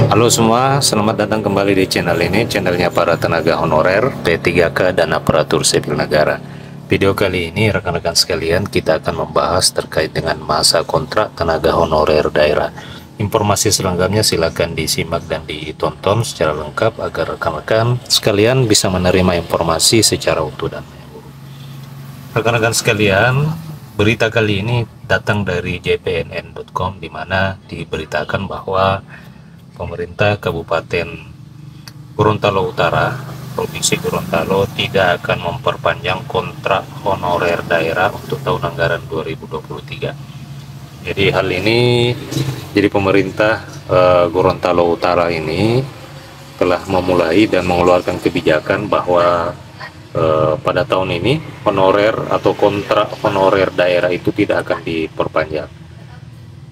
Halo semua, selamat datang kembali di channel ini, channelnya para tenaga honorer, P3K dan aparatur sipil negara. Video kali ini rekan-rekan sekalian, kita akan membahas terkait dengan masa kontrak tenaga honorer daerah. Informasi selengkapnya silakan disimak dan ditonton secara lengkap agar rekan-rekan sekalian bisa menerima informasi secara utuh dan menyeluruh. Rekan-rekan sekalian, berita kali ini datang dari jpnn.com, di mana diberitakan bahwa pemerintah Kabupaten Gorontalo Utara, Provinsi Gorontalo, tidak akan memperpanjang kontrak honorer daerah untuk tahun anggaran 2023. Jadi hal ini, jadi pemerintah Gorontalo Utara ini telah memulai dan mengeluarkan kebijakan bahwa pada tahun ini honorer atau kontrak honorer daerah itu tidak akan diperpanjang.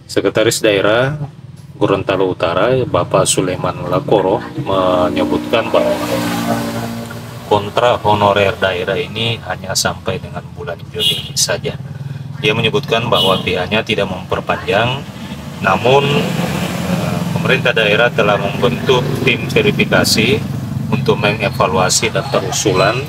Sekretaris Daerah Gorontalo Utara, Bapak Sulaiman Lakoro, menyebutkan bahwa kontrak honorer daerah ini hanya sampai dengan bulan Juni saja. Dia menyebutkan bahwa pihaknya tidak memperpanjang, namun pemerintah daerah telah membentuk tim verifikasi untuk mengevaluasi daftar usulan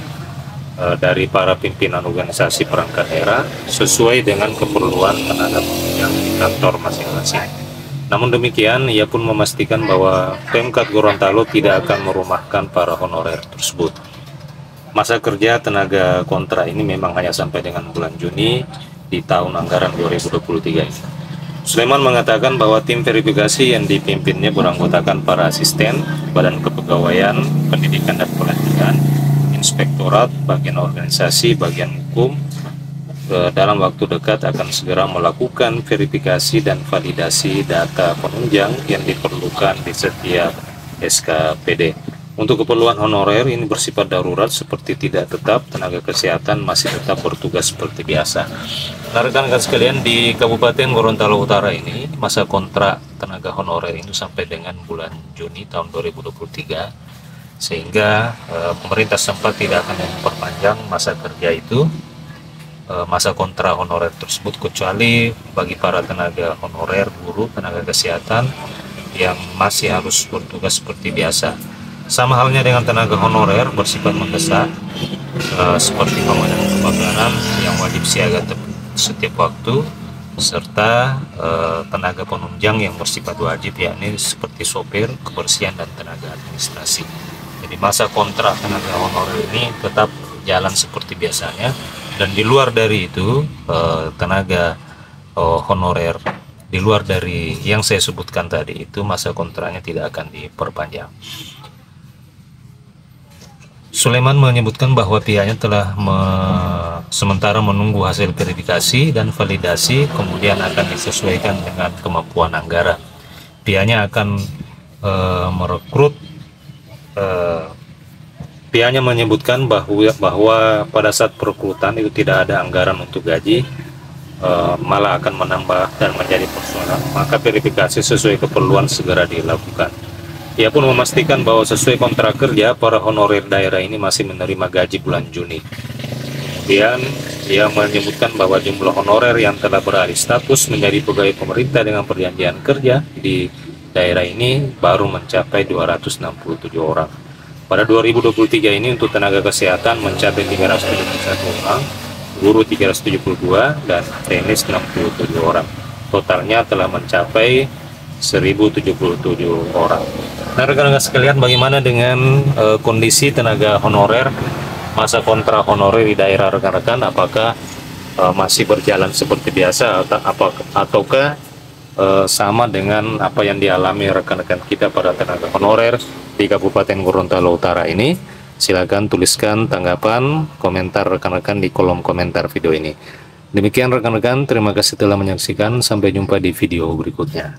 dari para pimpinan organisasi perangkat daerah sesuai dengan keperluan tenaga yang di kantor masing-masing. Namun demikian, ia pun memastikan bahwa Pemkab Gorontalo tidak akan merumahkan para honorer tersebut. Masa kerja tenaga kontrak ini memang hanya sampai dengan bulan Juni di tahun anggaran 2023 ini. Sulaiman mengatakan bahwa tim verifikasi yang dipimpinnya beranggotakan para asisten, Badan Kepegawaian, Pendidikan dan Pelatihan, Inspektorat, bagian organisasi, bagian hukum, dalam waktu dekat akan segera melakukan verifikasi dan validasi data penunjang yang diperlukan di setiap SKPD. Untuk keperluan honorer ini bersifat darurat seperti tidak tetap, tenaga kesehatan masih tetap bertugas seperti biasa. Nah, rekan-rekan sekalian, di Kabupaten Gorontalo Utara ini masa kontrak tenaga honorer ini sampai dengan bulan Juni tahun 2023, sehingga pemerintah sempat tidak akan memperpanjang masa kerja itu, masa kontrak honorer tersebut, kecuali bagi para tenaga honorer, guru, tenaga kesehatan yang masih harus bertugas seperti biasa. Sama halnya dengan tenaga honorer bersifat mendesak, seperti pemadam kebakaran yang wajib siaga setiap waktu, serta tenaga penunjang yang bersifat wajib, yakni seperti sopir, kebersihan, dan tenaga administrasi. Jadi masa kontrak tenaga honorer ini tetap jalan seperti biasanya. Dan di luar dari itu, tenaga honorer di luar dari yang saya sebutkan tadi itu, masa kontraknya tidak akan diperpanjang. Sulaiman menyebutkan bahwa pihaknya telah sementara menunggu hasil verifikasi dan validasi, kemudian akan disesuaikan dengan kemampuan anggaran. Pihaknya akan merekrut. Pihaknya menyebutkan bahwa pada saat perekrutan itu tidak ada anggaran untuk gaji, malah akan menambah dan menjadi personal. Maka verifikasi sesuai keperluan segera dilakukan. Ia pun memastikan bahwa sesuai kontrak kerja, para honorer daerah ini masih menerima gaji bulan Juni. Kemudian ia menyebutkan bahwa jumlah honorer yang telah beralih status menjadi pegawai pemerintah dengan perjanjian kerja di daerah ini baru mencapai 267 orang. Pada 2023 ini untuk tenaga kesehatan mencapai 371 orang, guru 372, dan teknis 67 orang. Totalnya telah mencapai 1077 orang. Nah, rekan-rekan sekalian, bagaimana dengan kondisi tenaga honorer, masa kontrak honorer di daerah rekan-rekan? Apakah masih berjalan seperti biasa ataukah sama dengan apa yang dialami rekan-rekan kita pada tenaga honorer di Kabupaten Gorontalo Utara ini? Silakan tuliskan tanggapan, komentar rekan-rekan di kolom komentar video ini. Demikian rekan-rekan, terima kasih telah menyaksikan. Sampai jumpa di video berikutnya.